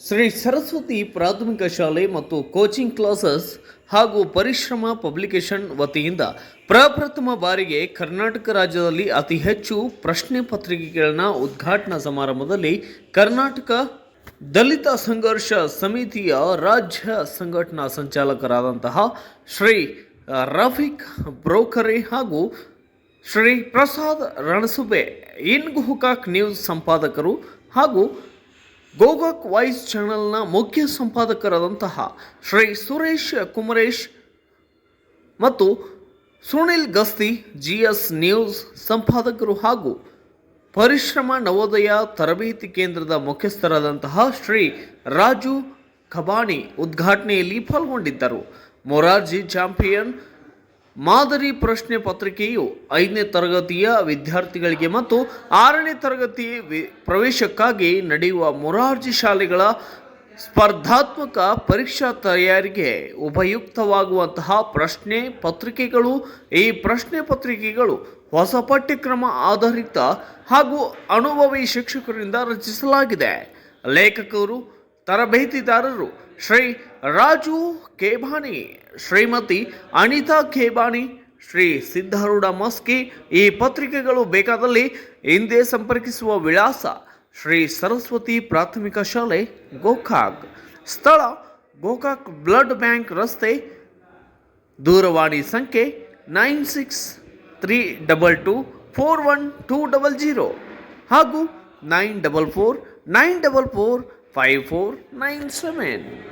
ಶ್ರೀ ಸರಸ್ವತಿ ಪ್ರಾಥಮಿಕ ಶಾಲೆ ಮತ್ತು ಕೋಚಿಂಗ್ ಕ್ಲಾಸಸ್ ಹಾಗೂ ಪರಿಶ್ರಮ ಪಬ್ಲಿಕೇಶನ್ ವತಿಯಿಂದ ಪ್ರಪ್ರಥಮ ಬಾರಿಗೆ ಕರ್ನಾಟಕ ರಾಜ್ಯದಲ್ಲಿ ಅತಿ ಹೆಚ್ಚು ಪ್ರಶ್ನೆ ಪತ್ರಿಕೆಗಳನ್ನ ಉದ್ಘಾಟನಾ ಸಮಾರಂಭದಲ್ಲಿ ಕರ್ನಾಟಕ ದಲಿತ ಸಂಘರ್ಷ ಸಮಿತಿಯ ರಾಜ್ಯ ಸಂಘಟನಾ ಸಂಚಾಲಕರಾದಂತಹ ಶ್ರೀ ರಫೀಕ್ ಬ್ರೋಕರೆ ಹಾಗೂ ಶ್ರೀ ಪ್ರಸಾದ್ ರಣಸುಬೆ ಇನ್ ಗೋಕಾಕ್ ನ್ಯೂಸ್ ಸಂಪಾದಕರು ಹಾಗೂ ಗೋಕಾಕ್ ವಾಯ್ಸ್ ಚಾನೆಲ್ನ ಮುಖ್ಯ ಸಂಪಾದಕರಾದಂತಹ ಶ್ರೀ ಸುರೇಶ್ ಕುಮರೇಶ್ ಮತ್ತು ಸುನಿಲ್ ಗಸ್ತಿ GS ನ್ಯೂಸ್ ಸಂಪಾದಕರು ಹಾಗೂ ಪರಿಶ್ರಮ ನವೋದಯ ತರಬೇತಿ ಕೇಂದ್ರದ ಮುಖ್ಯಸ್ಥರಾದಂತಹ ಶ್ರೀ ರಾಜು ಖಬಾಣಿ ಉದ್ಘಾಟನೆಯಲ್ಲಿ ಪಾಲ್ಗೊಂಡಿದ್ದರು. ಮೊರಾರ್ಜಿ ಚಾಂಪಿಯನ್ ಮಾದರಿ ಪ್ರಶ್ನೆ ಪತ್ರಿಕೆಯು 5ನೇ ತರಗತಿಯ ವಿದ್ಯಾರ್ಥಿಗಳಿಗೆ ಮತ್ತು 6ನೇ ತರಗತಿ ಪ್ರವೇಶಕ್ಕಾಗಿ ನಡೆಯುವ ಮೊರಾರ್ಜಿ ಶಾಲೆಗಳ ಸ್ಪರ್ಧಾತ್ಮಕ ಪರೀಕ್ಷಾ ತಯಾರಿಗೆ ಉಪಯುಕ್ತವಾಗುವಂತಹ ಪ್ರಶ್ನೆ ಪತ್ರಿಕೆಗಳು. ಈ ಪ್ರಶ್ನೆ ಪತ್ರಿಕೆಗಳು ಹೊಸ ಪಠ್ಯಕ್ರಮ ಆಧಾರಿತ ಹಾಗೂ ಅನುಭವಿ ಶಿಕ್ಷಕರಿಂದ ರಚಿಸಲಾಗಿದೆ. ಲೇಖಕರು ತರಬೇತಿದಾರರು ಶ್ರೀ ರಾಜು ಖೇಬಾನಿ, ಶ್ರೀಮತಿ ಅನಿತಾ ಖೇಬಾನಿ, ಶ್ರೀ ಸಿದ್ಧಾರೂಢ ಮಸ್ಕಿ. ಈ ಪತ್ರಿಕೆಗಳು ಬೇಕಾದಲ್ಲಿ ಹಿಂದೆ ಸಂಪರ್ಕಿಸುವ ವಿಳಾಸ ಶ್ರೀ ಸರಸ್ವತಿ ಪ್ರಾಥಮಿಕ ಶಾಲೆ ಗೋಕಾಕ್, ಸ್ಥಳ ಗೋಕಾಕ್ ಬ್ಲಡ್ ಬ್ಯಾಂಕ್ ರಸ್ತೆ, ದೂರವಾಣಿ ಸಂಖ್ಯೆ 9632241200 ಹಾಗೂ 94494454997.